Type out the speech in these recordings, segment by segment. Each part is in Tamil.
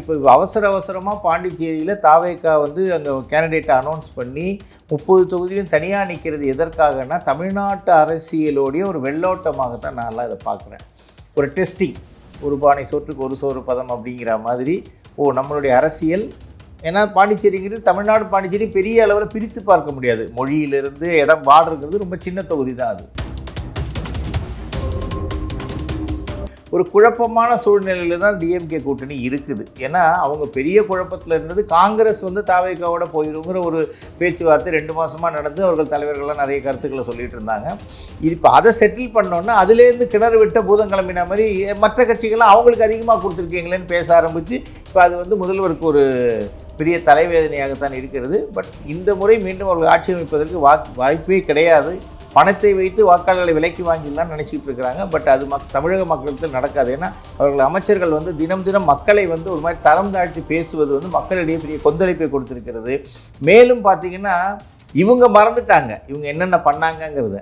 இப்போ அவசரமாக பாண்டிச்சேரியில் தாவேக்கா வந்து அங்கே கேண்டிடேட்டை அனௌன்ஸ் பண்ணி 30 தொகுதியும் தனியாக நிற்கிறது எதற்காகனா தமிழ்நாட்டு அரசியலோடைய ஒரு வெள்ளோட்டமாகத்தான் நான்லாம் இதை பார்க்குறேன். ஒரு டெஸ்டிங், ஒரு பானை சோற்றுக்கு ஒரு சோறு பதம் அப்படிங்கிற மாதிரி நம்மளுடைய அரசியல். ஏன்னா பாண்டிச்சேரிங்கிறது தமிழ்நாடு பாண்டிச்சேரி பெரிய அளவில் பிரித்து பார்க்க முடியாது. மொழியிலிருந்து இடம் வாடுறது ரொம்ப சின்ன தொகுதி தான் அது. ஒரு குழப்பமான சூழ்நிலையில் தான் டிஎம்கே கூட்டணி இருக்குது. ஏன்னா அவங்க பெரிய குழப்பத்தில் இருந்தது. காங்கிரஸ் வந்து தாவேக்காவோட போயிடுங்கிற ஒரு பேச்சுவார்த்தை 2 மாதமாக நடந்து அவர்கள் தலைவர்கள்லாம் நிறைய கருத்துக்களை சொல்லிட்டு இருந்தாங்க. இப்போ அதை செட்டில் பண்ணோன்னா அதுலேருந்து கிணறு விட்ட பூதம் கிளம்பின மாதிரி மற்ற கட்சிகள்லாம் அவங்களுக்கு அதிகமாக கொடுத்துருக்கீங்களேன்னு பேச ஆரம்பித்து இப்போ அது வந்து முதல்வருக்கு ஒரு பெரிய தலைவேதனையாகத்தான் இருக்கிறது. பட் இந்த முறை மீண்டும் அவர்கள் ஆட்சி அமைப்பதற்கு வாய்ப்பே கிடையாது. பணத்தை வைத்து வாக்காளர்களை விலைக்கு வாங்கிடலாம்னு நினச்சிட்டு இருக்கிறாங்க. பட் அது தமிழக மக்களுக்கு நடக்காது. ஏன்னா அவர்கள் அமைச்சர்கள் வந்து தினம் மக்களை வந்து ஒரு மாதிரி தரம் தாழ்த்தி பேசுவது வந்து மக்களிடையே பெரிய கொந்தளிப்பை கொடுத்துருக்கிறது. மேலும் பார்த்திங்கன்னா இவங்க மறந்துட்டாங்க இவங்க என்னென்ன பண்ணாங்கங்கிறத.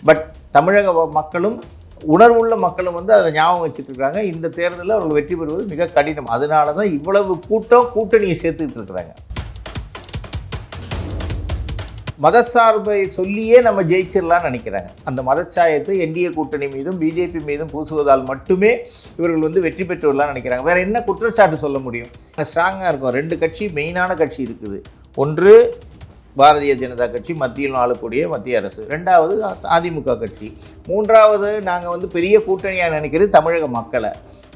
பட் தமிழக மக்களும் உணர்வுள்ள மக்களும் வந்து அதை ஞாபகம் வச்சுட்டு இருக்காங்க. இந்த தேர்தலில் அவர்கள் வெற்றி பெறுவது மிக கடினம். அதனால தான் இவ்வளவு கூட்டணியை சேர்த்துக்கிட்டு இருக்கிறாங்க. மதசார்பை சொல்லியே நம்ம ஜெயிச்சிடலான்னு நினைக்கிறாங்க. அந்த மதச்சாயத்தை என்டிஏ கூட்டணி மீதும் பிஜேபி மீதும் பூசுவதால் மட்டுமே இவர்கள் வந்து வெற்றி பெற்று வரலான்னு நினைக்கிறாங்க. வேறு என்ன குற்றச்சாட்டு சொல்ல முடியும்? ஸ்ட்ராங்காக இருக்கும். 2 கட்சி மெயினான கட்சி இருக்குது. ஒன்று பாரதிய ஜனதா கட்சி, மத்தியில் ஆளக்கூடிய மத்திய அரசு. 2வது அதிமுக கட்சி. 3வது நாங்கள் வந்து பெரிய கூட்டணியாக நினைக்கிறது தமிழக மக்களை.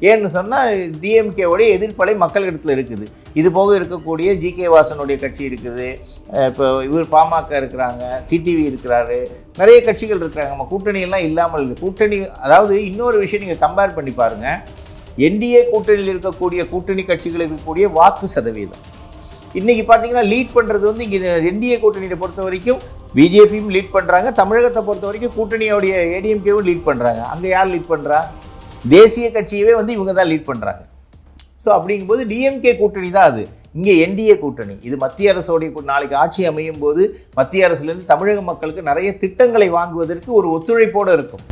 ஏன்னு சொன்னால் டிஎம்கேவுடைய எதிர்ப்பலை மக்களிடத்தில் இருக்குது. இது போக இருக்கக்கூடிய ஜிகே வாசனுடைய கட்சி இருக்குது. இப்போ இவர் பாமக இருக்கிறாங்க, டிடிவி இருக்கிறாரு, நிறைய கட்சிகள் இருக்கிறாங்க. நம்ம கூட்டணியெல்லாம் இல்லாமல் இருக்குது. கூட்டணி அதாவது இன்னொரு விஷயம் நீங்கள் கம்பேர் பண்ணி பாருங்கள். என்டிஏ கூட்டணியில் இருக்கக்கூடிய கூட்டணி கட்சிகள் இருக்கக்கூடிய வாக்கு சதவீதம் இன்றைக்கி பார்த்தீங்கன்னா லீட் பண்ணுறது வந்து இங்கே என்டிஏ கூட்டணியை பொறுத்த வரைக்கும் பிஜேபியும் லீட் பண்ணுறாங்க. தமிழகத்தை பொறுத்த வரைக்கும் கூட்டணியோடைய ஏடிஎம்கேவும் லீட் பண்ணுறாங்க. அங்கே யார் லீட் பண்ணுறா? தேசிய கட்சியவே வந்து இவங்க தான் லீட் பண்ணுறாங்க. ஸோ அப்படிங்கும்போது டிஎம்கே கூட்டணி தான் அது. இங்கே என்டிஏ கூட்டணி. இது மத்திய அரசோடைய நாளைக்கு ஆட்சி அமையும் போது மத்திய அரசுலேருந்து தமிழக மக்களுக்கு நிறைய திட்டங்களை வாங்குவதற்கு ஒரு ஒத்துழைப்போடு இருக்கும்.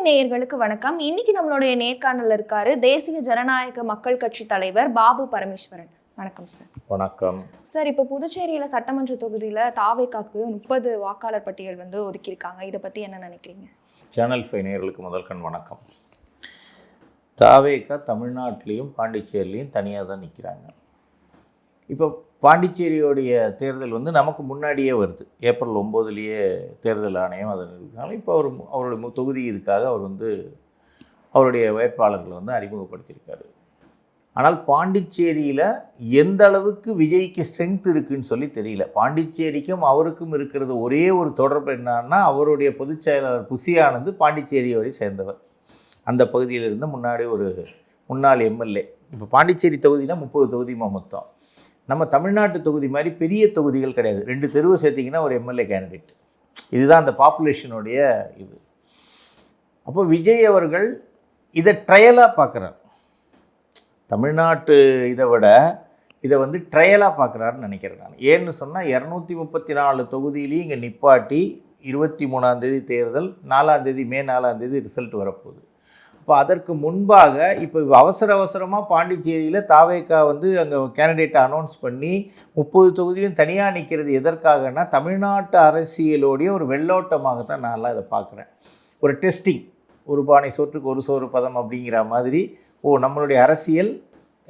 நேயர்களுக்கு வணக்கம். இன்னைக்கு நம்மளுடைய நேர்காணல் இருக்காரு தேசிய ஜனநாயக மக்கள் கட்சி தலைவர் பாபு பரமேஸ்வரன். வணக்கம் சார். வணக்கம் சார். இப்போ புதுச்சேரியில சட்டமன்ற தொகுதியில தாவேக்காக்கு 30 வாக்காளர் பட்டியல் வந்து ஒதுக்கியிருக்காங்க. இதை பத்தி என்ன நினைக்கிறீங்க? சேனல் 5 நேயர்களுக்கு முதல்கண் வணக்கம். தாவேக்கா தமிழ்நாட்டிலையும் பாண்டிச்சேரியிலையும் தனியாக தான் நிற்கிறாங்க. இப்போ பாண்டிச்சேரியோடைய தேர்தல் வந்து நமக்கு முன்னாடியே வருது. ஏப்ரல் 9 தேர்தல் ஆணையம் அதை இருக்காங்க. இப்போ அவருடைய தொகுதி இதுக்காக அவர் வந்து அவருடைய வேட்பாளர்களை வந்து அறிமுகப்படுத்தியிருக்காரு. ஆனால் பாண்டிச்சேரியில் எந்த அளவுக்கு விஜய்க்கு ஸ்ட்ரென்த் இருக்குதுன்னு சொல்லி தெரியல. பாண்டிச்சேரிக்கும் அவருக்கும் இருக்கிறது ஒரே ஒரு தொடர்பு என்னன்னா, அவருடைய பொதுச் செயலாளர் புசி ஆனந்த் பாண்டிச்சேரியோடைய சேர்ந்தவர். அந்த பகுதியில் இருந்த முன்னாள் எம்எல்ஏ. இப்போ பாண்டிச்சேரி தொகுதினா 30 தொகுதிமா மொத்தம். நம்ம தமிழ்நாட்டு தொகுதி மாதிரி பெரிய தொகுதிகள் கிடையாது. 2 தெருவை சேர்த்திங்கன்னா ஒரு எம்எல்ஏ கேண்டிடேட். இதுதான் அந்த பாப்புலேஷனுடைய இது. அப்போ விஜய் அவர்கள் இதை ட்ரையலாக பார்க்குறார். தமிழ்நாட்டு இதை விட இதை வந்து ட்ரையலாக பார்க்குறாருன்னு நினைக்கிறேன் நான். ஏன்னு சொன்னால் 234 தொகுதியிலையும் இங்கே நிப்பாட்டி 23ஆம் தேதி தேர்தல், 4ஆம் தேதி மே 4ஆம் தேதி ரிசல்ட் வரப்போகுது. இப்போ அதற்கு முன்பாக இப்போ அவசரமாக பாண்டிச்சேரியில் தாவேக்கா வந்து அங்கே கேண்டிடேட்டை அனௌன்ஸ் பண்ணி 30 தொகுதியும் தனியாக நிற்கிறது எதற்காகனா தமிழ்நாட்டு அரசியலோடைய ஒரு வெள்ளோட்டமாகத்தான் நான்லாம் இதை பார்க்குறேன். ஒரு டெஸ்டிங், ஒரு பானை சோற்றுக்கு ஒரு சோறு பதம் அப்படிங்கிற மாதிரி நம்மளுடைய அரசியல்.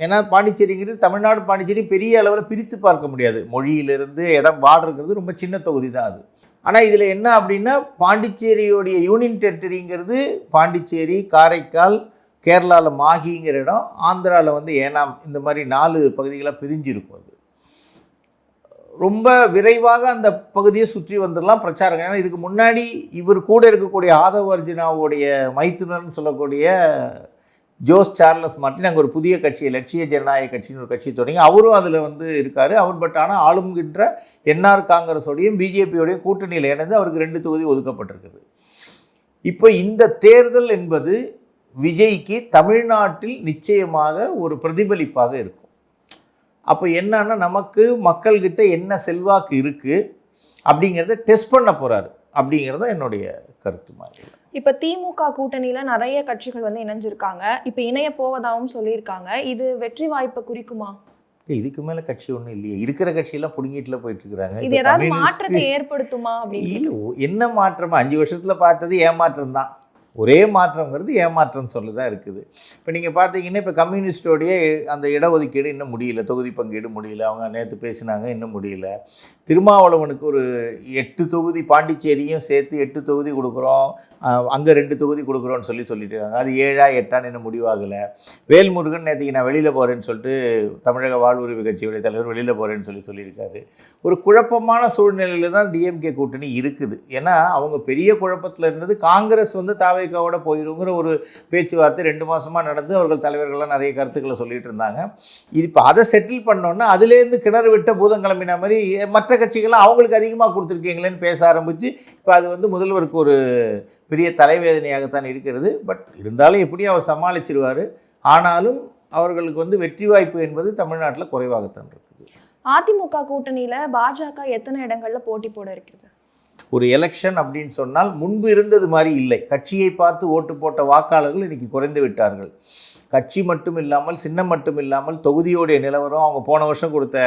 ஏன்னா பாண்டிச்சேரிங்கிறது தமிழ்நாடு பாண்டிச்சேரி பெரிய அளவில் பிரித்து பார்க்க முடியாது. மொழியிலிருந்து இடம் வாடுறது ரொம்ப சின்ன தொகுதி தான் அது. ஆனால் இதில் என்ன அப்படின்னா, பாண்டிச்சேரியோடைய யூனியன் டெரிட்டரிங்கிறது பாண்டிச்சேரி, காரைக்கால், கேரளாவில் மாஹிங்கிற இடம், ஆந்திராவில் வந்து ஏனாம், இந்த மாதிரி 4 பகுதிகளாக பிரிஞ்சிருக்கும். அது ரொம்ப விரைவாக அந்த பகுதியை சுற்றி வந்துடலாம் பிரச்சாரம். ஏன்னா இதுக்கு முன்னாடி இவர் கூட இருக்கக்கூடிய ஆதவ் அர்ஜுனாவுடைய மைத்துனர்னு சொல்லக்கூடிய ஜோஸ் சார்லஸ் மார்ட்டின் அங்கே ஒரு புதிய கட்சி, லட்சிய ஜனநாயக கட்சின்னு ஒரு கட்சி தொடங்கி அவரும் அதில் வந்து இருக்கார். அவர் ஆனால் ஆளுங்கின்ற என்ஆர் காங்கிரஸோடையும் பிஜேபியோடையும் கூட்டணியில் இணைந்து அவருக்கு 2 தொகுதி ஒதுக்கப்பட்டிருக்குது. இப்போ இந்த தேர்தல் என்பது விஜய்க்கு தமிழ்நாட்டில் நிச்சயமாக ஒரு பிரதிபலிப்பாக இருக்கும். அப்போ என்னன்னா, நமக்கு மக்கள்கிட்ட என்ன செல்வாக்கு இருக்குது அப்படிங்கிறத டெஸ்ட் பண்ண போகிறாரு அப்படிங்கிறத என்னுடைய கருத்து மாதிரி. இப்போ திமுக கூட்டணியில நிறைய கட்சிகள் வந்து இணைஞ்சிருக்காங்க, இப்போ இணைய போவதாகவும் சொல்லியிருக்காங்க. இது வெற்றி வாய்ப்பை குறிக்குமா? இதுக்கு மேலே கட்சி ஒன்றும் இல்லையே, இருக்கிற கட்சியெல்லாம் பிடுங்கிட்டுல போயிட்டு இருக்கிறாங்க. இது ஏதாவது மாற்றத்தை ஏற்படுத்துமா அப்படின்னு? என்ன மாற்றமா? 5 வருஷத்தில் பார்த்தது ஏமாற்றம் தான். ஒரே மாற்றங்கிறது ஏமாற்றம் சொல்ல தான் இருக்குது. இப்போ நீங்கள் பார்த்தீங்கன்னா, இப்போ கம்யூனிஸ்டோடைய அந்த இடஒதுக்கீடு இன்னும் முடியல, தொகுதி பங்கீடு முடியல. அவங்க நேற்று பேசினாங்க, இன்னும் முடியல. திருமாவளவனுக்கு ஒரு 8 தொகுதி, பாண்டிச்சேரியும் சேர்த்து 8 தொகுதி கொடுக்குறோம், அங்கே 2 தொகுதி கொடுக்குறோன்னு சொல்லிட்டு இருக்காங்க. அது 7ஆ 8ஆன்னு இன்னும் முடிவாகலை. வேல்முருகன் நேற்றுக்கு நான் வெளியில் போகிறேன்னு சொல்லிட்டு தமிழக வாழ்வுரிமை கட்சியுடைய தலைவர் வெளியில் போகிறேன்னு சொல்லியிருக்காரு. ஒரு குழப்பமான சூழ்நிலையில் தான் டிஎம்கே கூட்டணி இருக்குது. ஏன்னா அவங்க பெரிய குழப்பத்தில் இருந்தது. காங்கிரஸ் வந்து தாவேக்காவோட போயிடுங்கிற ஒரு பேச்சுவார்த்தை 2 மாதமாக நடந்து அவர்கள் தலைவர்கள்லாம் நிறைய கருத்துக்களை சொல்லிட்டு இருந்தாங்க. இப்போ அதை செட்டில் பண்ணோன்னா அதுலேருந்து கிணறு விட்ட பூதம் கிளம்பின மாதிரி மற்ற கட்சிகள்லாம் அவங்களுக்கு அதிகமாக கொடுத்துருக்கீங்களேன்னு பேச ஆரம்பித்து இப்போ அது வந்து முதல்வருக்கு ஒரு பெரிய தலைவேதனையாகத்தான் இருக்கிறது. பட் இருந்தாலும் எப்படியும் அவர் சமாளிச்சிருவார். ஆனாலும் அவர்களுக்கு வந்து வெற்றி வாய்ப்பு என்பது தமிழ்நாட்டில் குறைவாகத்தான் இருக்குது. அதிமுக கூட்டணியில பாஜக எத்தனை இடங்கள்ல போட்டி போட இருக்கிறது? ஒரு எலெக்ஷன் அப்படின்னு சொன்னால் முன்பு இருந்தது மாதிரி இல்லை. கட்சியை பார்த்து ஓட்டு போட்ட வாக்காளர்கள் இன்றைக்கி குறைந்து விட்டார்கள். கட்சி மட்டும் இல்லாமல், சின்னம் மட்டும் இல்லாமல், தொகுதியோடைய நிலவரம், அவங்க போன வருஷம் கொடுத்த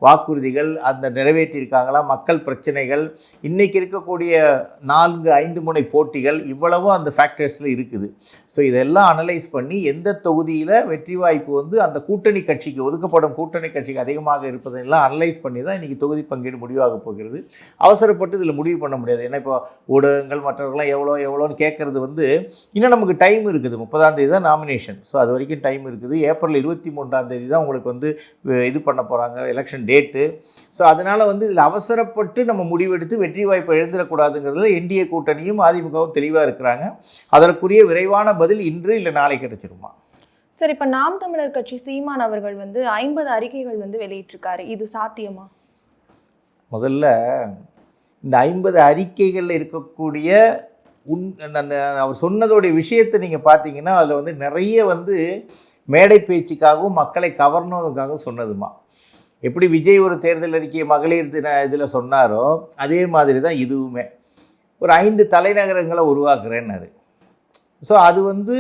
வாக்குறுதிகள் அந்த நிறைவேற்றியிருக்காங்களா, மக்கள் பிரச்சனைகள், இன்றைக்கி இருக்கக்கூடிய 4-5 முனை போட்டிகள், இவ்வளவும் அந்த ஃபேக்டர்ஸில் இருக்குது. ஸோ இதெல்லாம் அனலைஸ் பண்ணி எந்த தொகுதியில் வெற்றி வாய்ப்பு வந்து அந்த கூட்டணி கட்சிக்கு, ஒதுக்கப்படும் கூட்டணி கட்சிக்கு அதிகமாக இருப்பதெல்லாம் அனலைஸ் பண்ணி தான் இன்றைக்கி தொகுதி பங்கீடு முடிவாக போகிறது. அவசரப்பட்டு இதில் முடிவு பண்ண முடியாது. ஏன்னா இப்போ ஊடகங்கள் மற்றவர்கள்லாம் எவ்வளோன்னு கேட்குறது வந்து இன்னும் நமக்கு டைம் இருக்குது. 30ஆம் தேதி தான் நாமினேஷன். ஸோ அது வரைக்கும் டைம் இருக்குது. ஏப்ரல் 23ஆம் தேதி தான் உங்களுக்கு வந்து இது பண்ண போகிறாங்க, எலெக்ஷன் டேட்டு. ஸோ அதனால் வந்து இதில் அவசரப்பட்டு நம்ம முடிவெடுத்து வெற்றி வாய்ப்பை எழுந்திடக்கூடாதுங்கிறதுல என்டிஏ கூட்டணியும் அதிமுகவும் தெளிவாக இருக்கிறாங்க. அதற்குரிய விரைவான பதில் இன்று இல்லை நாளை கிடைச்சிருமா? சரி, இப்போ நாம் தமிழர் கட்சி சீமான் அவர்கள் வந்து 50 அறிக்கைகள் வந்து வெளியிட்டிருக்காரு. இது சாத்தியமா? முதல்ல இந்த 50 அறிக்கைகளில் இருக்கக்கூடிய அவர் சொன்னதோடைய விஷயத்தை நீங்கள் பார்த்தீங்கன்னா, அதில் வந்து நிறைய வந்து மேடை பேச்சுக்காகவும் மக்களை கவர்னதுக்காகவும் சொன்னதுமா. எப்படி விஜய் ஒரு தேர்தல் அறிக்கையை மகளிர் தின இதில் சொன்னாரோ அதே மாதிரி தான் இதுவுமே. ஒரு 5 தலைநகரங்களை உருவாக்குறேன்னாரு. ஸோ அது வந்து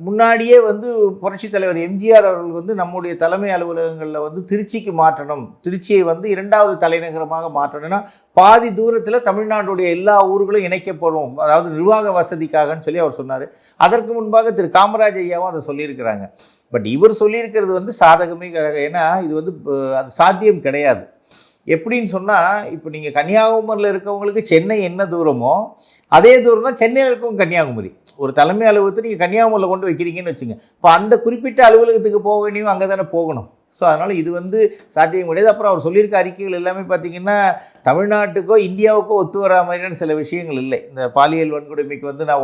முன்னாடியே வந்து புரட்சித் தலைவர் எம்ஜிஆர் அவர்கள் வந்து நம்முடைய தலைமை அலுவலகங்களில் வந்து திருச்சிக்கு மாற்றணும், திருச்சியை வந்து 2வது தலைநகரமாக மாற்றணும்னா பாதி தூரத்தில் தமிழ்நாட்டுடைய எல்லா ஊர்களும் இணைக்கப்படும், அதாவது நிர்வாக வசதிக்காகன்னு சொல்லி அவர் சொன்னார். அதற்கு முன்பாக திரு காமராஜ் ஐயாவும் அதை சொல்லியிருக்கிறாங்க. பட் இவர் சொல்லியிருக்கிறது வந்து சாதகமே, ஏன்னா இது வந்து அது சாத்தியம் கிடையாது. எப்படின்னு சொன்னால், இப்போ நீங்கள் கன்னியாகுமரியில் இருக்கவங்களுக்கு சென்னை என்ன தூரமோ அதே தூரம் தான் சென்னையில் இருக்கவங்க கன்னியாகுமரி. ஒரு தலைமை அலுவலகத்தை நீங்கள் கன்னியாகுமரியில் கொண்டு வைக்கிறீங்கன்னு வச்சுங்க, இப்போ அந்த குறிப்பிட்ட அலுவலகத்துக்கு போக வேண்டியும் அங்கே தானே போகணும். ஸோ அதனால் இது வந்து சாத்தியம் கிடையாது. அப்புறம் அவர் சொல்லியிருக்க அறிக்கைகள் எல்லாமே பார்த்திங்கன்னா தமிழ்நாட்டுக்கோ இந்தியாவுக்கோ ஒத்து வரா மாதிரியான சில விஷயங்கள் இல்லை. இந்த பாலியல் வன்கொடுமைக்கு வந்து நான்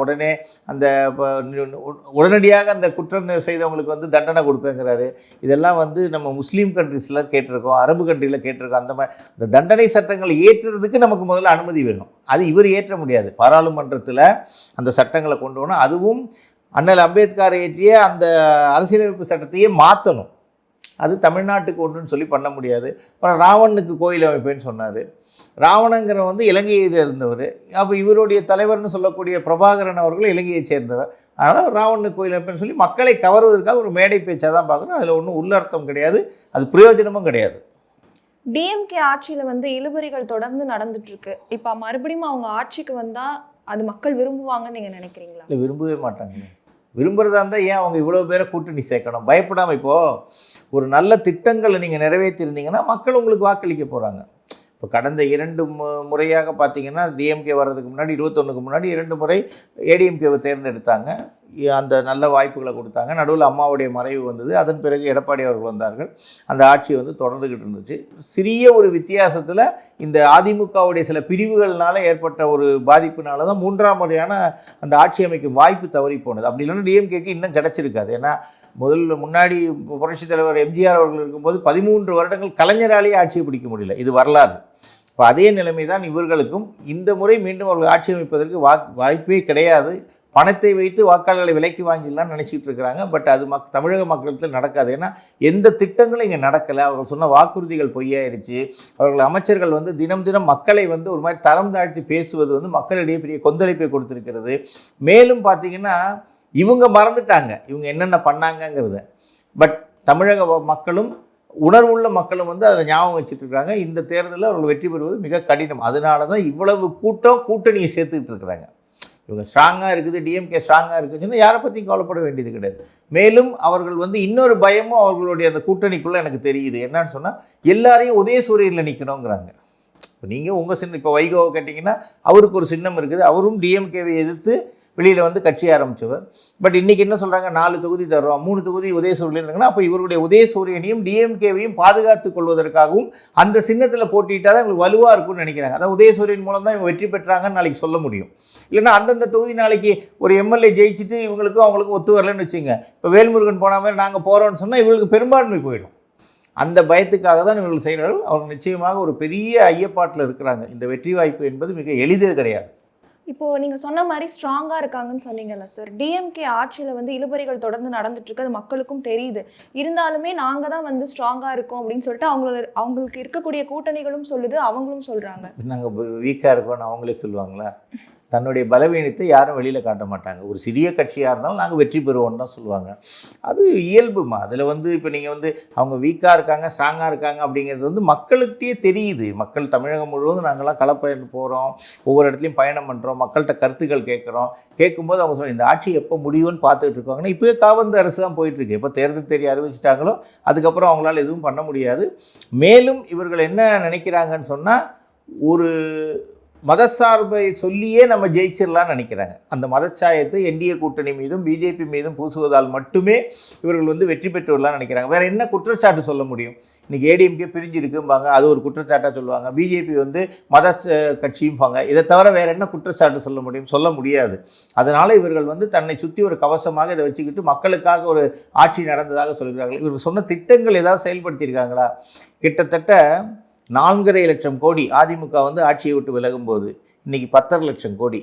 உடனடியாக அந்த குற்றம் செய்தவங்களுக்கு வந்து தண்டனை கொடுப்பேங்கிறாரு. இதெல்லாம் வந்து நம்ம முஸ்லீம் கண்ட்ரிஸில் கேட்டிருக்கோம், அரபு கண்ட்ரியில் கேட்டிருக்கோம். அந்த மாதிரி இந்த தண்டனை சட்டங்களை ஏற்றுறதுக்கு நமக்கு முதல்ல அனுமதி வேணும். அது இவர் ஏற்ற முடியாது. பாராளுமன்றத்தில் அந்த சட்டங்களை கொண்டு வரணும். அதுவும் அண்ணல் அம்பேத்கர் இயற்றிய அந்த அரசியலமைப்பு சட்டத்தையே மாற்றணும். அது தமிழ்நாட்டுக்கு ஒன்றுன்னு சொல்லி பண்ண முடியாது. அப்புறம் ராவணனுக்கு கோயில் அமைப்பேன்னு சொன்னார். ராவணங்கிற வந்து இலங்கையில் இருந்தவர். அப்போ இவருடைய தலைவர்னு சொல்லக்கூடிய பிரபாகரன் அவர்கள் இலங்கையைச் சேர்ந்தவர். அதனால் ராவணனுக்கு கோயில் அமைப்பேன்னு சொல்லி மக்களை கவர்வதற்காக ஒரு மேடை பேச்சாக தான் பார்க்குறோம். அதில் ஒன்றும் உள்ளர்த்தம் கிடையாது, அது பிரயோஜனமும் கிடையாது. டிஎம்கே ஆட்சியில் வந்து இழுபறிகள் தொடர்ந்து நடந்துட்டு இருக்கு. இப்போ மறுபடியும் அவங்க ஆட்சிக்கு வந்தால் அது மக்கள் விரும்புவாங்கன்னு நீங்கள் நினைக்கிறீங்களா? இல்லை, விரும்பவே மாட்டாங்க. விரும்புகிறதா இருந்தால் ஏன் அவங்க இவ்வளோ பேரை கூட்டணி சேர்க்கணும்? பயப்படாமல் இப்போது ஒரு நல்ல திட்டங்களை நீங்கள் நிறைவேற்றிருந்தீங்கன்னா மக்கள் உங்களுக்கு வாக்களிக்க போகிறாங்க. இப்போ கடந்த 2 முறையாக பார்த்தீங்கன்னா, டிஎம்கே வர்றதுக்கு முன்னாடி 21க்கு முன்னாடி 2 முறை ஏடிஎம்கேவை தேர்ந்தெடுத்தாங்க. அந்த நல்ல வாய்ப்புகளை கொடுத்தாங்க. நடுவில் அம்மாவுடைய மறைவு வந்தது. அதன் பிறகு எடப்பாடி அவர்கள் வந்தார்கள். அந்த ஆட்சி வந்து தொடர்ந்துக்கிட்டு இருந்துச்சு. சிறிய ஒரு வித்தியாசத்தில் இந்த அதிமுகவுடைய சில பிரிவுகள்னால ஏற்பட்ட ஒரு பாதிப்புனால தான் 3ஆம் முறையான அந்த ஆட்சி அமைக்கும் வாய்ப்பு தவறி போனது. அப்படி இல்லைன்னா டிஎம்கேக்கு இன்னும் கிடச்சிருக்காது. ஏன்னா முன்னாடி புரட்சித் தலைவர் எம்ஜிஆர் அவர்கள் இருக்கும்போது 13 வருடங்கள் கலைஞராலேயே ஆட்சியை பிடிக்க முடியல. இது வரலாறு. இப்போ அதே நிலைமை தான் இவர்களுக்கும். இந்த முறை மீண்டும் அவர்கள் ஆட்சி அமைப்பதற்கு வாய்ப்பே கிடையாது. பணத்தை வைத்து வாக்காளர்களை விலைக்கு வாங்கிடலாம்னு நினச்சிட்டு இருக்கிறாங்க. பட் அது தமிழக மக்களத்தில் நடக்காது. ஏன்னா எந்த திட்டங்களும் இங்கே நடக்கலை. அவர்கள் சொன்ன வாக்குறுதிகள் பொய்யாயிருச்சு. அவர்கள் அமைச்சர்கள் வந்து தினம் தினம் மக்களை வந்து ஒரு மாதிரி தரம் தாழ்த்தி பேசுவது வந்து மக்களிடையே பெரிய கொந்தளிப்பை கொடுத்துருக்கிறது. மேலும் பார்த்திங்கன்னா இவங்க மறந்துட்டாங்க இவங்க என்னென்ன பண்ணாங்கங்கிறத. பட் தமிழக மக்களும் உணர்வுள்ள மக்களும் வந்து அதை ஞாபகம் வச்சுட்டு இருக்காங்க. இந்த தேர்தலில் அவர்கள் வெற்றி பெறுவது மிக கடினம். அதனால தான் இவ்வளவு கூட்டணியை சேர்த்துக்கிட்டு இருக்கிறாங்க. இவங்க ஸ்ட்ராங்காக இருக்குது, டிஎம்கே ஸ்ட்ராங்காக இருக்குதுன்னா யாரை பற்றியும் கவலைப்பட வேண்டியது கிடையாது. மேலும் அவர்கள் வந்து இன்னொரு பயமும் அவர்களுடைய அந்த கூட்டணிக்குள்ளே எனக்கு தெரியுது. என்னன்னு சொன்னால் எல்லாரையும் உதயசூரியனில் நிற்கணுங்கிறாங்க. இப்போ நீங்கள் உங்கள் சின்னம் இப்போ வைகோவை கேட்டிங்கன்னா அவருக்கு ஒரு சின்னம் இருக்குது. அவரும் டிஎம்கேவை எதிர்த்து வெளியில் வந்து கட்சி ஆரம்பித்தவர். பட் இன்றைக்கி என்ன சொல்கிறாங்க, 4 தொகுதி தர்றோம், 3 தொகுதி உதயசூரியன் இருக்குன்னா அப்போ இவருடைய உதயசூரியனையும் டிஎம்கேவையும் பாதுகாத்து கொள்வதற்காகவும் அந்த சின்னத்தில் போட்டிட்டால் தான் இவங்களுக்கு வலுவாக இருக்கும்னு நினைக்கிறாங்க. அதான் உதயசூரியன் மூலம் தான் இவங்க வெற்றி பெற்றாங்கன்னு நாளைக்கு சொல்ல முடியும். இல்லைன்னா அந்தந்த தொகுதி நாளைக்கு ஒரு எம்எல்ஏ ஜெயிச்சுட்டு இவங்களுக்கும் அவங்களுக்கும் ஒத்து வரலன்னு வச்சுங்க. இப்போ வேல்முருகன் போன மாதிரி நாங்கள் போகிறோன்னு சொன்னால் இவங்களுக்கு பெரும்பான்மை போயிடும். அந்த பயத்துக்காக தான் இவர்கள் செய்கிறார்கள். அவங்க நிச்சயமாக ஒரு பெரிய ஐயப்பாட்டில் இருக்கிறாங்க. இந்த வெற்றி வாய்ப்பு என்பது மிக எளிதே கிடையாது. இப்போது நீங்கள் சொன்ன மாதிரி ஸ்ட்ராங்காக இருக்காங்கன்னு சொன்னீங்கல்ல சார், டிஎம்கே ஆட்சியில் வந்து இழுபறிகள் தொடர்ந்து நடந்துட்டுருக்கு, அது மக்களுக்கும் தெரியுது. இருந்தாலுமே நாங்கள் தான் வந்து ஸ்ட்ராங்காக இருக்கோம் அப்படின்னு சொல்லிட்டு அவங்களுக்கு இருக்கக்கூடிய கூட்டணிகளும் சொல்லுது, அவங்களும் சொல்கிறாங்க. நாங்கள் வீக்காக இருக்கோம்னு அவங்களே சொல்லுவாங்களா? தன்னுடைய பலவீனத்தை யாரும் வெளியில் காட்ட மாட்டாங்க. ஒரு சிறிய கட்சியாக இருந்தாலும் நாங்கள் வெற்றி பெறுவோம்னு தான் சொல்லுவாங்க. அது இயல்புமா. அதில் வந்து இப்போ நீங்கள் வந்து அவங்க வீக்காக இருக்காங்க ஸ்ட்ராங்காக இருக்காங்க அப்படிங்கிறது வந்து மக்களுக்கே தெரியுது. மக்கள் தமிழகம் முழுவதும் நாங்கள்லாம் களப்பயணம் போகிறோம், ஒவ்வொரு இடத்துலையும் பயணம் பண்ணுறோம், மக்கள்கிட்ட கருத்துக்கள் கேட்கும்போது அவங்க சொல்ல இந்த ஆட்சி எப்போ முடியும்னு பார்த்துட்டு இருக்காங்கன்னா இப்போயே காவந்து அரசு தான் போயிட்டுருக்கு. எப்போ தேர்தல் தேதி அறிவிச்சிட்டாங்களோ அதுக்கப்புறம் அவங்களால எதுவும் பண்ண முடியாது. மேலும் இவர்கள் என்ன நினைக்கிறாங்கன்னு சொன்னால் ஒரு மதசார்பை சொல்லியே நம்ம ஜெயிச்சிடலான்னு நினைக்கிறாங்க. அந்த மதச்சாயத்தை என்டிஏ கூட்டணி மீதும் பிஜேபி மீதும் பூசுவதால் மட்டுமே இவர்கள் வந்து வெற்றி பெற்று வரலான்னு நினைக்கிறாங்க. வேறு என்ன குற்றச்சாட்டு சொல்ல முடியும்? இன்றைக்கி ஏடிஎம்கே பிரிஞ்சிருக்கும்பாங்க, அது ஒரு குற்றச்சாட்டாக சொல்லுவாங்க. பிஜேபி வந்து மத கட்சியும்பாங்க. இதை தவிர வேறு என்ன குற்றச்சாட்டு சொல்ல முடியும்? சொல்ல முடியாது. அதனால் இவர்கள் வந்து தன்னை சுற்றி ஒரு கவசமாக இதை வச்சுக்கிட்டு மக்களுக்காக ஒரு ஆட்சி நடந்ததாக சொல்கிறார்கள். இவர்கள் சொன்ன திட்டங்கள் ஏதாவது செயல்படுத்தியிருக்காங்களா? கிட்டத்தட்ட 4.5 லட்சம் கோடி அதிமுக வந்து ஆட்சியை விட்டு விலகும்போது இன்றைக்கி 10.5 லட்சம் கோடி.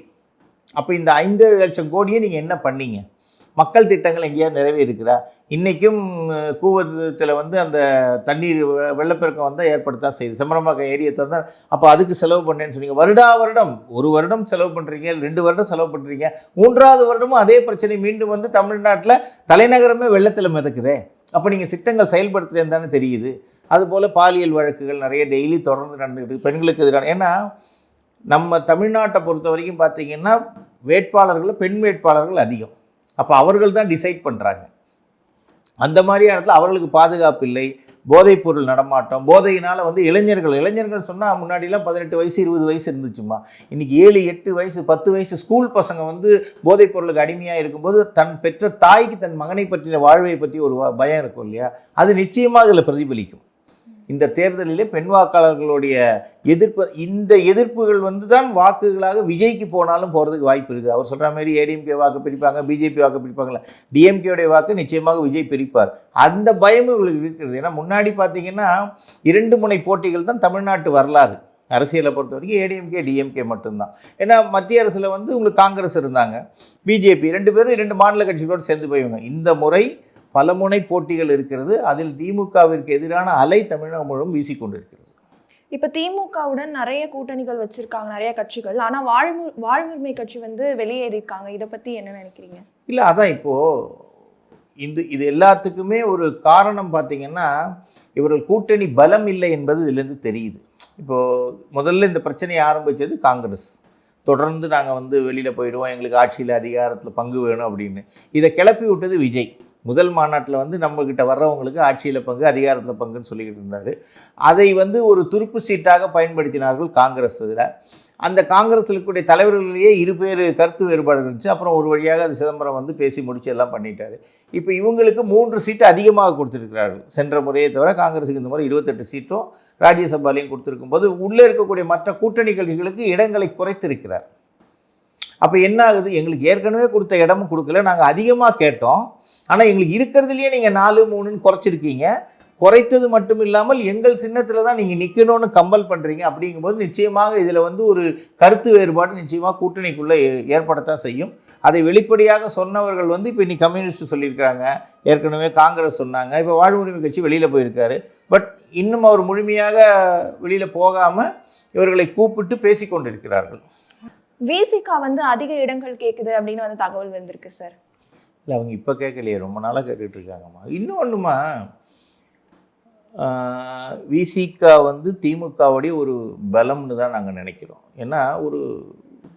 அப்போ இந்த 5 லட்சம் கோடியை நீங்கள் என்ன பண்ணீங்க? மக்கள் திட்டங்கள் எங்கேயாவது நிறைவேறிக்குதா? இன்றைக்கும் கூவத்தில் வந்து அந்த தண்ணீர் வெள்ளப்பெருக்கம் வந்தால் ஏற்படுத்தா செய்யுது. செம்பரம்பாக்கம் ஏரியை தந்தால் அப்போ அதுக்கு செலவு பண்ணேன்னு சொன்னீங்க. வருடம் 1 வருடம் செலவு பண்ணுறீங்க, 2 வருடம் செலவு பண்ணுறீங்க, 3வது வருடமும் அதே பிரச்சனை மீண்டும் வந்து தமிழ்நாட்டில் தலைநகரமே வெள்ளத்தில் மிதக்குதே. அப்போ நீங்கள் திட்டங்கள் செயல்படுத்துகிறேன்னு தானே தெரியுது. அதுபோல் பாலியல் வழக்குகள் நிறைய டெய்லி தொடர்ந்து நடந்துக்கிட்டு பெண்களுக்கு எதிரான. ஏன்னா நம்ம தமிழ்நாட்டை பொறுத்த வரைக்கும் பார்த்திங்கன்னா பெண் வேட்பாளர்கள் அதிகம். அப்போ அவர்கள் தான் டிசைட் பண்ணுறாங்க. அந்த மாதிரியான இடத்துல அவர்களுக்கு பாதுகாப்பு இல்லை, போதைப்பொருள் நடமாட்டம், போதையினால் வந்து இளைஞர்கள் சொன்னால் முன்னாடிலாம் 18 வயசு 20 வயசு இருந்துச்சுமா. இன்றைக்கி 7, 8 வயசு 10 வயசு ஸ்கூல் பசங்க வந்து போதைப்பொருளுக்கு அடிமையாக இருக்கும்போது தன் பெற்ற தாய்க்கு தன் மகனை பற்றின வாழ்வை பற்றி ஒரு பயம் இருக்கும் இல்லையா? அது நிச்சயமாக அதில் பிரதிபலிக்கும். இந்த தேர்தலிலே பெண் வாக்காளர்களுடைய இந்த எதிர்ப்புகள் வந்து தான் வாக்குகளாக விஜய்க்கு போனாலும் போகிறதுக்கு வாய்ப்பு இருக்குது. அவர் சொல்கிற மாதிரி ஏடிஎம்கே வாக்கு பிரிப்பாங்க, பிஜேபி வாக்கு பிரிப்பாங்களா? டிஎம்கேடைய வாக்கு நிச்சயமாக விஜய் பிரிப்பார். அந்த பயமும் இவங்களுக்கு இருக்கிறது. ஏன்னா முன்னாடி பார்த்திங்கன்னா 2 முனை போட்டிகள் தான் தமிழ்நாட்டு வரலாறு. அரசியலை பொறுத்த வரைக்கும் ஏடிஎம்கே டிஎம்கே மட்டும்தான். ஏன்னா மத்திய அரசில் வந்து உங்களுக்கு காங்கிரஸ் இருந்தாங்க, பிஜேபி 2 பேரும் 2 மாநில கட்சிகளோடு சேர்ந்து போய்வாங்க. இந்த முறை பல முனை போட்டிகள் இருக்கிறது. அதில் திமுகவிற்கு எதிரான அலை தமிழகம் முழுவதும் வீசிக்கொண்டிருக்கிறது. இப்போ திமுகவுடன் நிறைய கூட்டணிகள் வச்சுருக்காங்க நிறைய கட்சிகள். ஆனால் வாழ்வுரிமை கட்சி வந்து வெளியேறியிருக்காங்க. இதை பற்றி என்ன நினைக்கிறீங்க? இல்லை, அதான் இப்போது இது எல்லாத்துக்குமே ஒரு காரணம் பார்த்திங்கன்னா இவர்கள் கூட்டணி பலம் இல்லை என்பது இதிலேருந்து தெரியுது. இப்போது முதல்ல இந்த பிரச்சனையை ஆரம்பித்தது காங்கிரஸ். தொடர்ந்து நாங்கள் வந்து வெளியில் போயிடுவோம், எங்களுக்கு ஆட்சியில் அதிகாரத்தில் பங்கு வேணும் அப்படின்னு. இதை கிளப்பி விட்டது விஜய். முதல் மாநாட்டில் வந்து நம்மக்கிட்ட வர்றவங்களுக்கு ஆட்சியில் பங்கு அதிகாரத்தில் பங்குன்னு சொல்லிக்கிட்டு இருந்தார். அதை வந்து ஒரு துருப்பு சீட்டாக பயன்படுத்தினார்கள் காங்கிரஸ். இதில் அந்த காங்கிரஸில் இருக்கக்கூடிய தலைவர்களிலேயே 2 பேர் கருத்து வேறுபாடு இருந்துச்சு. அப்புறம் ஒரு வழியாக அது சிதம்பரம் வந்து பேசி முடிச்சு எல்லாம் பண்ணிட்டார். இப்போ இவங்களுக்கு 3 சீட்டு அதிகமாக கொடுத்துருக்கிறார்கள். சென்ற முறையை தவிர காங்கிரஸுக்கு இந்த முறை 28 சீட்டும் ராஜ்யசபாலையும் கொடுத்துருக்கும் போது உள்ளே இருக்கக்கூடிய மற்ற கூட்டணி கட்சிகளுக்கு இடங்களை குறைத்திருக்கிறார். அப்போ என்ன ஆகுது? எங்களுக்கு ஏற்கனவே கொடுத்த இடமும் கொடுக்கல, நாங்கள் அதிகமாக கேட்டோம், ஆனால் எங்களுக்கு இருக்கிறதுலையே நீங்கள் 4, 3ன்னு குறைச்சிருக்கீங்க. குறைத்தது மட்டும் இல்லாமல் எங்கள் சின்னத்தில் தான் நீங்கள் நிற்கணும்னு கம்பல் பண்ணுறீங்க. அப்படிங்கும்போது நிச்சயமாக இதில் வந்து ஒரு கருத்து வேறுபாடு நிச்சயமாக கூட்டணிக்குள்ளே ஏற்படத்தான் செய்யும். அதை வெளிப்படையாக சொன்னவர்கள் வந்து இப்போ இன்னைக்கு கம்யூனிஸ்ட் சொல்லியிருக்கிறாங்க, ஏற்கனவே காங்கிரஸ் சொன்னாங்க, இப்போ வாழ்வுரிமை கட்சி வெளியில் போயிருக்காரு. பட் இன்னும் அவர் முழுமையாக வெளியில் போகாமல் இவர்களை கூப்பிட்டு பேசி கொண்டிருக்கிறார்கள். விசிகா வந்து அதிக இடங்கள் கேட்குது அப்படின்னு வந்து தகவல் வந்திருக்கு சார். இல்லை, அவங்க இப்போ கேட்கலையே, ரொம்ப நாளாக கேட்டுட்டு இருக்காங்கம்மா. இன்னொன்றுமா, விசிகா வந்து திமுகவுடைய ஒரு பலம்னு தான் நாங்கள் நினைக்கிறோம். ஏன்னா ஒரு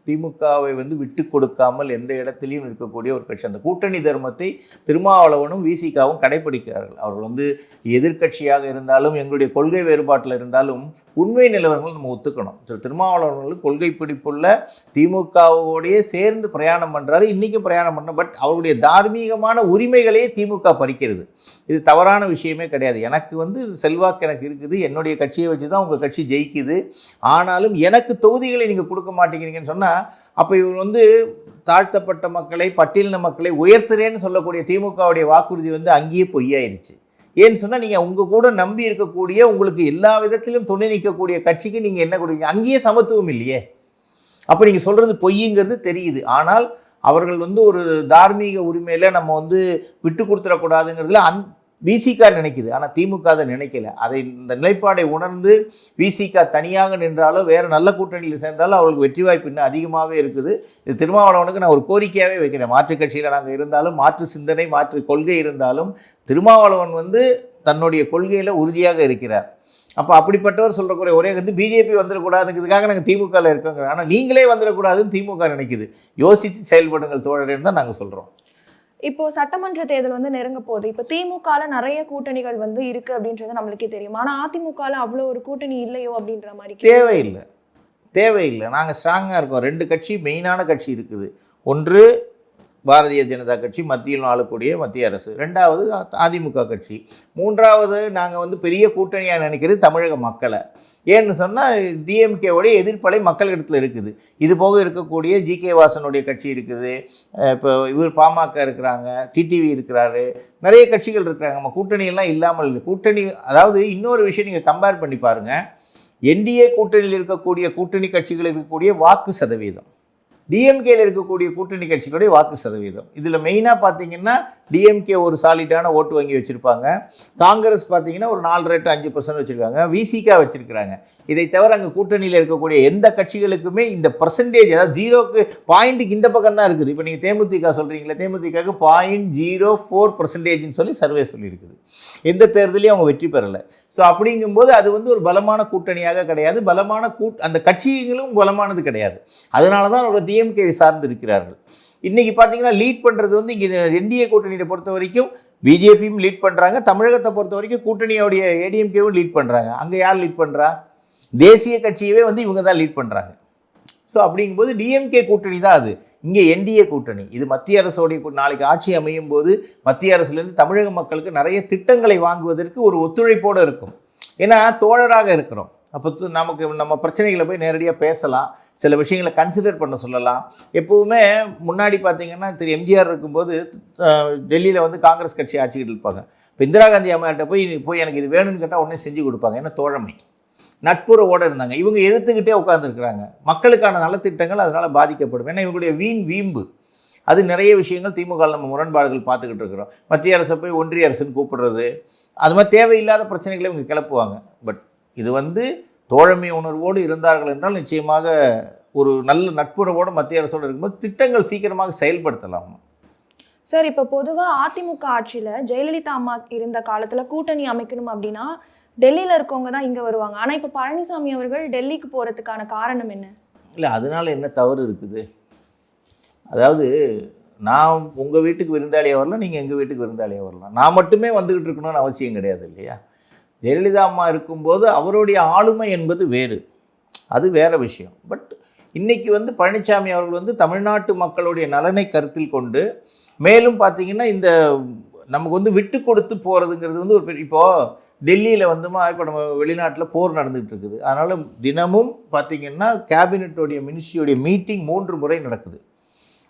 திமுகவை வந்து விட்டு கொடுக்காமல் எந்த இடத்துலையும் இருக்கக்கூடிய ஒரு கட்சி. அந்த கூட்டணி தர்மத்தை திருமாவளவனும் விசிகாவும் கடைபிடிக்கிறார்கள். அவர்கள் வந்து எதிர்க்கட்சியாக இருந்தாலும் எங்களுடைய கொள்கை வேறுபாட்டில் இருந்தாலும் உண்மை நிலவரங்கள் நம்ம ஒத்துக்கணும். திருமாவளவர்கள் கொள்கை பிடிப்புள்ள திமுகவோடையே சேர்ந்து பிரயாணம் பண்ணுறாரு, இன்றைக்கும் பிரயாணம் பண்ண. பட் அவருடைய தார்மீகமான உரிமைகளையே திமுக பறிக்கிறது. இது தவறான விஷயமே கிடையாது. எனக்கு வந்து செல்வாக்கு எனக்கு இருக்குது, என்னுடைய கட்சியை வச்சு தான் உங்கள் கட்சி ஜெயிக்குது, ஆனாலும் எனக்கு தொகுதிகளை நீங்கள் கொடுக்க மாட்டேங்கிறீங்கன்னு சொன்னால் அப்போ இவர் வந்து தாழ்த்தப்பட்ட மக்களை, பட்டியலின மக்களை உயர்த்துறேன்னு சொல்லக்கூடிய திமுகவுடைய வாக்குறுதி வந்து அங்கேயே பொய்யாயிருச்சு. ஏன்னு சொன்னால் நீங்கள் உங்கள் கூட நம்பி இருக்கக்கூடிய, உங்களுக்கு எல்லா விதத்திலும் துணை நிற்கக்கூடிய கட்சிக்கு நீங்கள் என்ன கொடுக்குறீங்க? அங்கேயே சமத்துவம் இல்லையே. அப்போ நீங்கள் சொல்கிறது பொய்யுங்கிறது தெரியுது. ஆனால் அவர்கள் வந்து ஒரு தார்மீக உரிமையில் நம்ம வந்து விட்டு கொடுத்துடக்கூடாதுங்கிறதுல விசிகா நினைக்குது. ஆனால் திமுக அதை நினைக்கல. அதை இந்த நிலைப்பாடை உணர்ந்து விசிகா தனியாக நின்றாலோ வேறு நல்ல கூட்டணியில் சேர்ந்தாலும் அவர்களுக்கு வெற்றி வாய்ப்பு இன்னும் அதிகமாகவே இருக்குது. இது திருமாவளவனுக்கு நான் ஒரு கோரிக்கையாகவே வைக்கிறேன். மாற்றுக் கட்சியில் நாங்கள் இருந்தாலும், மாற்று சிந்தனை, மாற்று கொள்கை இருந்தாலும் திருமாவளவன் வந்து தன்னுடைய கொள்கையில் உறுதியாக இருக்கிறார். அப்போ அப்படிப்பட்டவர் சொல்கிறக்கூடிய ஒரே கருத்து பிஜேபி வந்துடக்கூடாதுங்கிறதுக்காக நாங்கள் திமுகவில் இருக்கோங்க. ஆனால் நீங்களே வந்துடக்கூடாதுன்னு திமுக நினைக்குது. யோசித்து செயல்படுங்கள் தோழரேன்னு தான் நாங்கள் சொல்கிறோம். இப்போ சட்டமன்ற தேர்தல் வந்து நெருங்க போகுது. இப்போ திமுகல நிறைய கூட்டணிகள் வந்து இருக்கு அப்படின்றது நம்மளுக்கே தெரியும். ஆனா அதிமுகல அவ்வளோ ஒரு கூட்டணி இல்லையோ அப்படின்ற மாதிரி. தேவையில்லை. நாங்கள் ஸ்ட்ராங்காக இருக்கோம். 2 கட்சி, மெயினான கட்சி இருக்குது. ஒன்று பாரதிய ஜனதா கட்சி, மத்தியில் ஆளக்கூடிய மத்திய அரசு. 2வது அதிமுக கட்சி. 3வது நாங்கள் வந்து பெரிய கூட்டணியாக நினைக்கிறது தமிழக மக்களை. ஏன்னு சொன்னால் டிஎம்கேவுடைய எதிர்ப்பலை மக்களிடத்தில் இருக்குது. இது போக இருக்கக்கூடிய ஜிகே வாசனுடைய கட்சி இருக்குது, இப்போ இவர் பாமக இருக்கிறாங்க, டிடிவி இருக்கிறாரு, நிறைய கட்சிகள் இருக்கிறாங்க. நம்ம கூட்டணியெல்லாம் இல்லாமல் இல்லை. கூட்டணி, அதாவது இன்னொரு விஷயம் நீங்கள் கம்பேர் பண்ணி பாருங்கள். என்டிஏ கூட்டணியில் இருக்கக்கூடிய கூட்டணி கட்சிகள் இருக்கக்கூடிய வாக்கு சதவீதம், டிஎம்கேயில் இருக்கக்கூடிய கூட்டணி கட்சிகளுடைய வாக்கு சதவீதம். இதில் மெயினாக பார்த்தீங்கன்னா டிஎம்கே ஒரு சாலிடான ஓட்டு வங்கி வச்சுருப்பாங்க. காங்கிரஸ் பார்த்தீங்கன்னா ஒரு 4 to 5% வச்சுருக்காங்க. விசிகா வச்சுருக்கிறாங்க. இதை தவிர அங்கே கூட்டணியில் இருக்கக்கூடிய எந்த கட்சிகளுக்குமே இந்த பர்சன்டேஜ், அதாவது 0க்கு பாயிண்ட்டுக்கு இந்த பக்கம் தான் இருக்குது. இப்போ நீங்கள் தேமுதிக சொல்கிறீங்களே, தேமுதிகக்கு 0.04% சொல்லி சர்வே சொல்லியிருக்குது. எந்த தேர்தலையும் அவங்க வெற்றி பெறலை. ஸோ அப்படிங்கும்போது அது வந்து ஒரு பலமான கூட்டணியாக கிடையாது. பலமான அந்த கட்சிகளும் பலமானது கிடையாது. அதனால தான் அவர்கள் டிஎம்கேவை சார்ந்து இருக்கிறார்கள். இன்றைக்கி பார்த்தீங்கன்னா லீட் பண்ணுறது வந்து இங்கே என்டிஏ கூட்டணியை பொறுத்த வரைக்கும் பிஜேபியும் லீட் பண்ணுறாங்க. தமிழகத்தை பொறுத்த வரைக்கும் கூட்டணியோடைய ஏடிஎம்கேவும் லீட் பண்ணுறாங்க. அங்கே யார் லீட் பண்ணுறா? தேசிய கட்சியவே வந்து இவங்க தான் லீட் பண்ணுறாங்க. ஸோ அப்படிங்கும்போது டிஎம்கே கூட்டணி தான் அது. இங்கே என்டிஏ கூட்டணி. இது மத்திய அரசோடைய நாளைக்கு ஆட்சி அமையும் போது மத்திய அரசுலேருந்து தமிழக மக்களுக்கு நிறைய திட்டங்களை வாங்குவதற்கு ஒரு ஒத்துழைப்போடு இருக்கும். ஏன்னா தோழராக இருக்கிறோம். அப்போ நம்ம பிரச்சனைகளை போய் நேரடியாக பேசலாம், சில விஷயங்களை கன்சிடர் பண்ண சொல்லலாம். எப்போவுமே முன்னாடி பார்த்தீங்கன்னா திரு எம்ஜிஆர் இருக்கும்போது டெல்லியில் வந்து காங்கிரஸ் கட்சி ஆட்சிக்கிட்டு இருப்பாங்க. இப்போ இந்திரா காந்தி அம்மாட்ட போய் எனக்கு இது வேணும்னு கேட்டால் உடனே செஞ்சு கொடுப்பாங்க. ஏன்னா தோழமை, நட்புறவோடு இருந்தாங்க. இவங்க எதிர்த்துக்கிட்டே உட்காந்துருக்குறாங்க. மக்களுக்கான நலத்திட்டங்கள் அதனால் பாதிக்கப்படும். ஏன்னா இவங்களுடைய வீம்பு அது நிறைய விஷயங்கள் திமுக நம்ம முரண்பாடுகள் பார்த்துக்கிட்டு இருக்கிறோம். மத்திய அரசை போய் ஒன்றிய அரசுன்னு கூப்பிடுறது, அது மாதிரி தேவையில்லாத பிரச்சனைகளை இவங்க கிளப்புவாங்க. பட் இது வந்து தோழமை உணர்வோடு இருந்தார்கள் என்றால் நிச்சயமாக ஒரு நல்ல நட்புறவோடு மத்திய அரசோடு இருக்கும்போது திட்டங்கள் சீக்கிரமாக செயல்படுத்தலாம். சார், இப்போ பொதுவாக அதிமுக ஆட்சியில் ஜெயலலிதா அம்மா இருந்த காலத்தில் கூட்டணி அமைக்கணும் அப்படின்னா டெல்லியில் இருக்கவங்க தான் இங்கே வருவாங்க. ஆனால் இப்போ பழனிசாமி அவர்கள் டெல்லிக்கு போகிறதுக்கான காரணம் என்ன? இல்லை, அதனால் என்ன தவறு இருக்குது? அதாவது நான் உங்கள் வீட்டுக்கு விருந்தாளியாக வரலாம், நீங்கள் எங்கள் வீட்டுக்கு விருந்தாளியாக வரலாம். நான் மட்டுமே வந்துக்கிட்டு இருக்கணும்னு அவசியம் கிடையாது இல்லையா? ஜெயலலிதா அம்மா இருக்கும்போது அவருடைய ஆளுமை என்பது வேறு, அது வேறு விஷயம். பட் இன்றைக்கி வந்து பழனிசாமி அவர்கள் வந்து தமிழ்நாட்டு மக்களுடைய நலனை கருத்தில் கொண்டு, மேலும் பார்த்திங்கன்னா இந்த நமக்கு வந்து விட்டு கொடுத்து போகிறதுங்கிறது வந்து ஒரு இப்போது டெல்லியில் வந்துமா இப்போ நம்ம வெளிநாட்டில் போர் நடந்துகிட்டு இருக்குது. அதனால் தினமும் பார்த்திங்கன்னா கேபினெட்டோடைய மினிஸ்ட்ரியோடைய மீட்டிங் 3 முறை நடக்குது.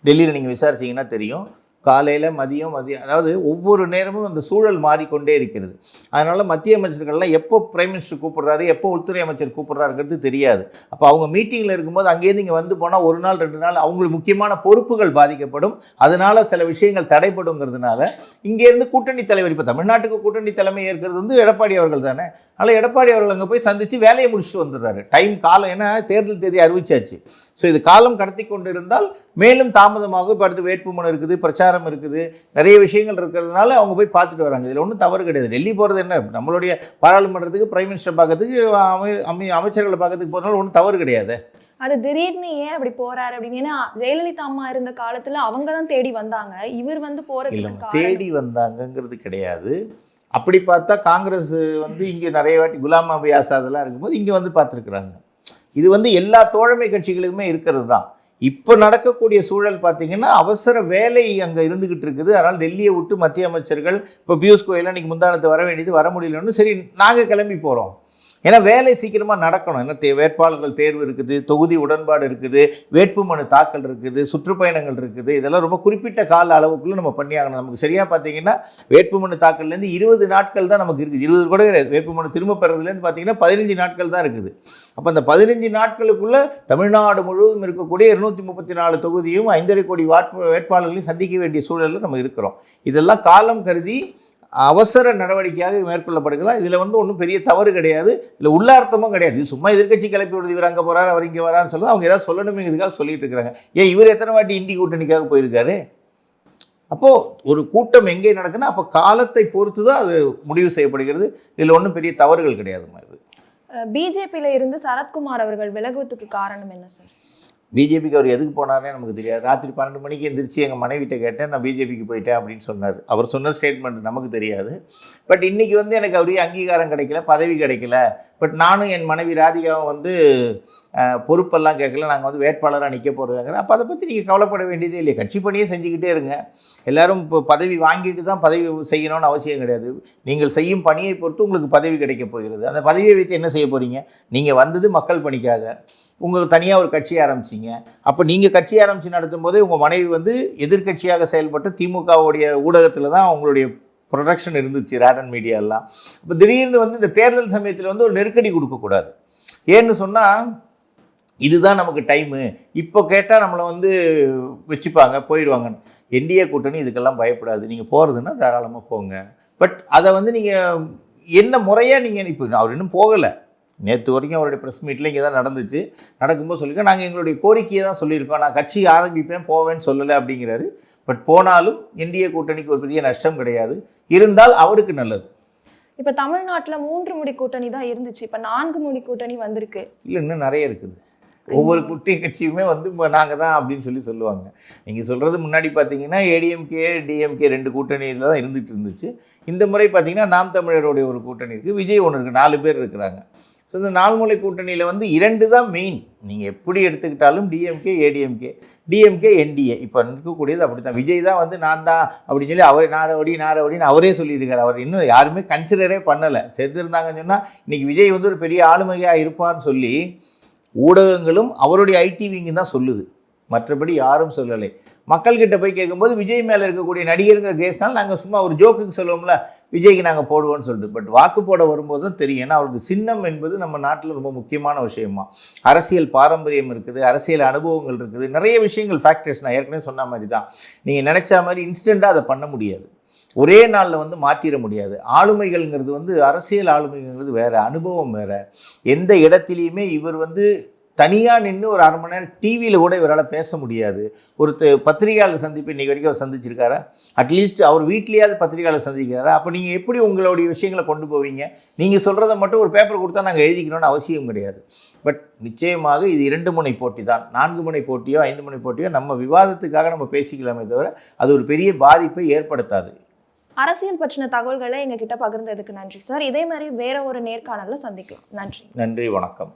டெல்லியில் நீங்கள் விசாரிச்சிங்கன்னா தெரியும். காலையில் மதியம் அதாவது ஒவ்வொரு நேரமும் அந்த சூழல் மாறிக்கொண்டே இருக்கிறது. அதனால் மத்திய அமைச்சர்கள்லாம் எப்போ பிரைம் மினிஸ்டர் கூப்பிட்றாரு, எப்போ உள்துறை அமைச்சர் கூப்பிட்றாருங்கிறது தெரியாது. அப்போ அவங்க மீட்டிங்கில் இருக்கும்போது அங்கேருந்து இங்கே வந்து போனால் ஒரு நாள் 2 நாள் அவங்களுக்கு முக்கியமான பொறுப்புகள் பாதிக்கப்படும். அதனால் சில விஷயங்கள் தடைப்படுங்கிறதுனால இங்கேருந்து கூட்டணி தலைவர், இப்போ தமிழ்நாட்டுக்கு கூட்டணி தலைமை ஏற்கிறது வந்து எடப்பாடி அவர்கள் தானே. அதனால் எடப்பாடி அவர்கள் அங்கே போய் சந்தித்து வேலையை முடிச்சுட்டு வந்துடுறாரு. காலம், ஏன்னா தேர்தல் தேதி அறிவிச்சாச்சு. ஸோ இது காலம் கடத்தி கொண்டு இருந்தால் மேலும் தாமதமாக இப்போ அடுத்து வேட்புமனு இருக்குது, பிரச்சாரம் இருக்குது, நிறைய விஷயங்கள் இருக்கிறதுனால அவங்க போய் பார்த்துட்டு வராங்க. இதில் ஒன்றும் தவறு கிடையாது. டெல்லி போகிறது என்ன, நம்மளுடைய பாராளுமன்றத்துக்கு பிரைம் மினிஸ்டர் பார்க்கறதுக்கு அமைச்சர்களை பார்க்கறதுக்கு போகிறதுனால ஒன்றும் தவறு கிடையாது. அது திடீர்னு ஏன் அப்படி போறாரு அப்படின்னு, ஏன்னா ஜெயலலிதா அம்மா இருந்த காலத்துல அவங்க தான் தேடி வந்தாங்க, இவர் வந்து போறதுக்கு தேடி வந்தாங்கங்கிறது கிடையாது. அப்படி பார்த்தா காங்கிரஸ் வந்து இங்கே நிறைய வாட்டி குலாம் நபி ஆசாதெல்லாம் இருக்கும்போது இங்கே வந்து பார்த்துருக்குறாங்க. இது வந்து எல்லா தோழமை கட்சிகளுக்குமே இருக்கிறது தான். இப்போ நடக்கக்கூடிய சூழல் பார்த்தீங்கன்னா அவசர வேலை அங்கே இருந்துக்கிட்டு இருக்குது. அதனால் டெல்லியை விட்டு மத்திய அமைச்சர்கள், இப்போ பியூஷ் கோயல் அன்றைக்கி முந்தானத்து வர வேண்டியது வர முடியலன்னு, சரி நாங்கள் கிளம்பி போகிறோம். ஏன்னா வேலை சீக்கிரமாக நடக்கணும். ஏன்னா வேட்பாளர்கள் தேர்வு இருக்குது, தொகுதி உடன்பாடு இருக்குது, வேட்புமனு தாக்கல் இருக்குது, சுற்றுப்பயணங்கள் இருக்குது. இதெல்லாம் ரொம்ப குறிப்பிட்ட கால அளவுக்குள்ளே நம்ம பண்ணியாகணும். நமக்கு சரியாக பார்த்தீங்கன்னா வேட்புமனு தாக்கல்லேருந்து 20 நாட்கள் தான் நமக்கு இருக்குது. 20 கூட கிடையாது. வேட்புமனு திரும்ப பெறதுலேருந்து பார்த்தீங்கன்னா 15 நாட்கள் தான் இருக்குது. அப்போ அந்த 15 நாட்களுக்குள்ளே தமிழ்நாடு முழுவதும் இருக்கக்கூடிய 234 தொகுதியும் 5.5 கோடி வேட்பாளர்களையும் சந்திக்க வேண்டிய சூழலில் நம்ம இருக்கிறோம். இதெல்லாம் காலம் கருதி அவசர நடவடிக்கையாக மேற்கொள்ளப்படுகிறதா. இதில் வந்து ஒன்றும் பெரிய தவறு கிடையாது, இல்லை உள்ளார்த்தமும் கிடையாது. இது சும்மா எதிர்கட்சி கிளப்பி விடுது, இவர் அங்கே போகிறார் அவர் இங்கே வரான்னு சொல்லுறது அவங்க ஏதாவது சொல்லணுமே இதுக்காக சொல்லிட்டு இருக்கிறாங்க. ஏன் இவர் எத்தனை வாட்டி இந்தி கூட்டணிக்காக போயிருக்காரு? அப்போது ஒரு கூட்டம் எங்கே நடக்குன்னா அப்போ காலத்தை பொறுத்து தான் அது முடிவு செய்யப்படுகிறது. இதில் ஒன்றும் பெரிய தவறுகள் கிடையாது. பிஜேபியில் இருந்து சரத்குமார் அவர்கள் விலகுவதுக்கு காரணம் என்ன சார்? பிஜேபிக்கு அவர் எதுக்கு போனார்னே நமக்கு தெரியாது. ராத்திரி 12 மணிக்கு எந்திரிச்சு எங்கள் மனைவிட்ட கேட்டேன், நான் பிஜேபிக்கு போயிட்டேன் அப்படின்னு சொன்னார். அவர் சொன்ன ஸ்டேட்மெண்ட் நமக்கு தெரியாது. பட் இன்றைக்கி வந்து எனக்கு அப்படியே அங்கீகாரம் கிடைக்கல, பதவி கிடைக்கல. பட் நானும் என் மனைவி ராதிகாவும் வந்து பொறுப்பெல்லாம் கேட்கல, நாங்கள் வந்து வேட்பாளராக நிற்க போகிறதாங்கிறேன். அப்போ அதை பற்றி நீங்கள் கவலைப்பட வேண்டியதே இல்லையா. கட்சி பணியே செஞ்சுக்கிட்டே இருங்க. எல்லோரும் இப்போ பதவி வாங்கிட்டு தான் பதவி செய்யணும்னு அவசியம் கிடையாது. நீங்கள் செய்யும் பணியை பொறுத்து உங்களுக்கு பதவி கிடைக்க போகிறது. அந்த பதவியை வைத்து என்ன செய்ய போகிறீங்க? நீங்கள் வந்தது மக்கள் பணிக்காக, உங்களுக்கு தனியாக ஒரு கட்சி ஆரம்பிச்சிங்க. அப்போ நீங்கள் கட்சி ஆரம்பித்து நடத்தும் போதே உங்கள் மனைவி வந்து எதிர்கட்சியாக செயல்பட்டு திமுகவுடைய ஊடகத்தில் தான் அவங்களுடைய ப்ரொடக்ஷன் இருந்துச்சு, ரேடன் மீடியாலாம். இப்போ திடீர்னு வந்து இந்த தேர்தல் சமயத்தில் வந்து ஒரு நெருக்கடி கொடுக்கக்கூடாது. ஏன்னு சொன்னால் இதுதான் நமக்கு டைமு, இப்போ கேட்டால் நம்மளை வந்து வச்சுப்பாங்க, போயிடுவாங்கன்னு. என்டிஏ கூட்டணி இதுக்கெல்லாம் பயப்படாது. நீங்கள் போகிறதுன்னா தாராளமாக போங்க. பட் அதை வந்து நீங்கள் என்ன முறையாக நீங்கள் இப்போ அவர் இன்னும் போகலை. நேற்று வரைக்கும் அவருடைய ப்ரெஸ் மீட்டில் இங்கே தான் நடந்துச்சு. நடக்கும்போது சொல்லியிருக்கோம், நாங்கள் எங்களுடைய கோரிக்கையை தான் சொல்லியிருக்கோம், நான் கட்சி ஆரம்பிப்பேன் போவேன்னு சொல்லலை அப்படிங்கிறாரு. பட் போனாலும் என்டிஏ கூட்டணிக்கு ஒரு பெரிய நஷ்டம் கிடையாது, இருந்தால் அவருக்கு நல்லது. இப்போ தமிழ்நாட்டில் 3 முடி கூட்டணி தான் இருந்துச்சு, இப்போ 4 முடி கூட்டணி வந்திருக்கு. இல்லை, இன்னும் நிறைய இருக்குது. ஒவ்வொரு குட்டி கட்சியுமே வந்து நாங்கள் தான் அப்படின்னு சொல்லுவாங்க. நீங்கள் சொல்கிறது முன்னாடி பார்த்தீங்கன்னா ஏடிஎம்கே டிஎம்கே 2 கூட்டணி இதில் தான் இருந்துச்சு. இந்த முறை பார்த்தீங்கன்னா நாம் தமிழருடைய ஒரு கூட்டணி இருக்குது, விஜய் ஒன்று இருக்குது, 4 பேர் இருக்கிறாங்க. ஸோ இந்த 4 முனை கூட்டணியில் வந்து 2 தான் மெயின். நீங்கள் எப்படி எடுத்துக்கிட்டாலும் டிஎம்கே ஏடிஎம்கே, டிஎம்கே என்டிஏ இப்போ இருக்கக்கூடியது அப்படி தான். விஜய் தான் வந்து நான் தான் அப்படின்னு சொல்லி அவரே நாரவடின்னு அவரே சொல்லியிருக்காரு. அவர் இன்னும் யாருமே கன்சிடரே பண்ணலை. சேர்த்துருந்தாங்கன்னு சொன்னால் இன்றைக்கி விஜய் வந்து ஒரு பெரிய ஆளுமையாக இருப்பார்னு சொல்லி ஊடகங்களும் அவருடைய ஐடிவிங்க தான் சொல்லுது, மற்றபடி யாரும் சொல்லலை. மக்கள்கிட்ட போய் கேட்கும்போது விஜய் மேலே இருக்கக்கூடிய நடிகருங்கிற கேஸ்னால் நாங்கள் சும்மா ஒரு ஜோக்குக்கு சொல்லுவோம்ல, விஜய்க்கு நாங்கள் போடுவோம்னு சொல்லிட்டு. பட் வாக்கு போட வரும்போது தான் தெரியும். ஏன்னா அவருக்கு சின்னம் என்பது நம்ம நாட்டில் ரொம்ப முக்கியமான விஷயமா. அரசியல் பாரம்பரியம் இருக்குது, அரசியல் அனுபவங்கள் இருக்குது, நிறைய விஷயங்கள் ஃபேக்டர்ஸ். நான் ஏற்கனவே சொன்ன மாதிரி தான். நீங்கள் நினச்சா மாதிரி இன்ஸ்டண்ட்டாக அதை பண்ண முடியாது, ஒரே நாளில் வந்து மாற்றிட முடியாது. ஆளுமைகள்ங்கிறது வந்து அரசியல் ஆளுமைங்கிறது வேறு, அனுபவம் வேறு. எந்த இடத்துலையுமே இவர் வந்து தனியாக நின்று ஒரு 1/2 மணி நேரம் டிவியில் கூட இவரால் பேச முடியாது. ஒரு பத்திரிகையாளர் சந்திப்பு இன்றைக்கி வரைக்கும் அவர் சந்திச்சிருக்காரா? அட்லீஸ்ட் அவர் வீட்லேயாவது பத்திரிகையாளர் சந்திக்கிறாரா? அப்போ நீங்கள் எப்படி உங்களுடைய விஷயங்களை கொண்டு போவீங்க? நீங்கள் சொல்கிறத மட்டும் ஒரு பேப்பர் கொடுத்தா நாங்கள் எழுதிக்கணும்னு அவசியம் கிடையாது. பட் நிச்சயமாக இது 2 முனை போட்டி தான். 4 முனை போட்டியோ 5 முனை போட்டியோ நம்ம விவாதத்துக்காக நம்ம பேசிக்கலாமே தவிர அது ஒரு பெரிய பாதிப்பை ஏற்படுத்தாது. அரசியல் பற்றின தகவல்களை எங்ககிட்ட பகிர்ந்ததுக்கு நன்றி சார். இதே மாதிரி வேற ஒரு நேர்காணலில் சந்திக்கலாம். நன்றி. நன்றி, வணக்கம்.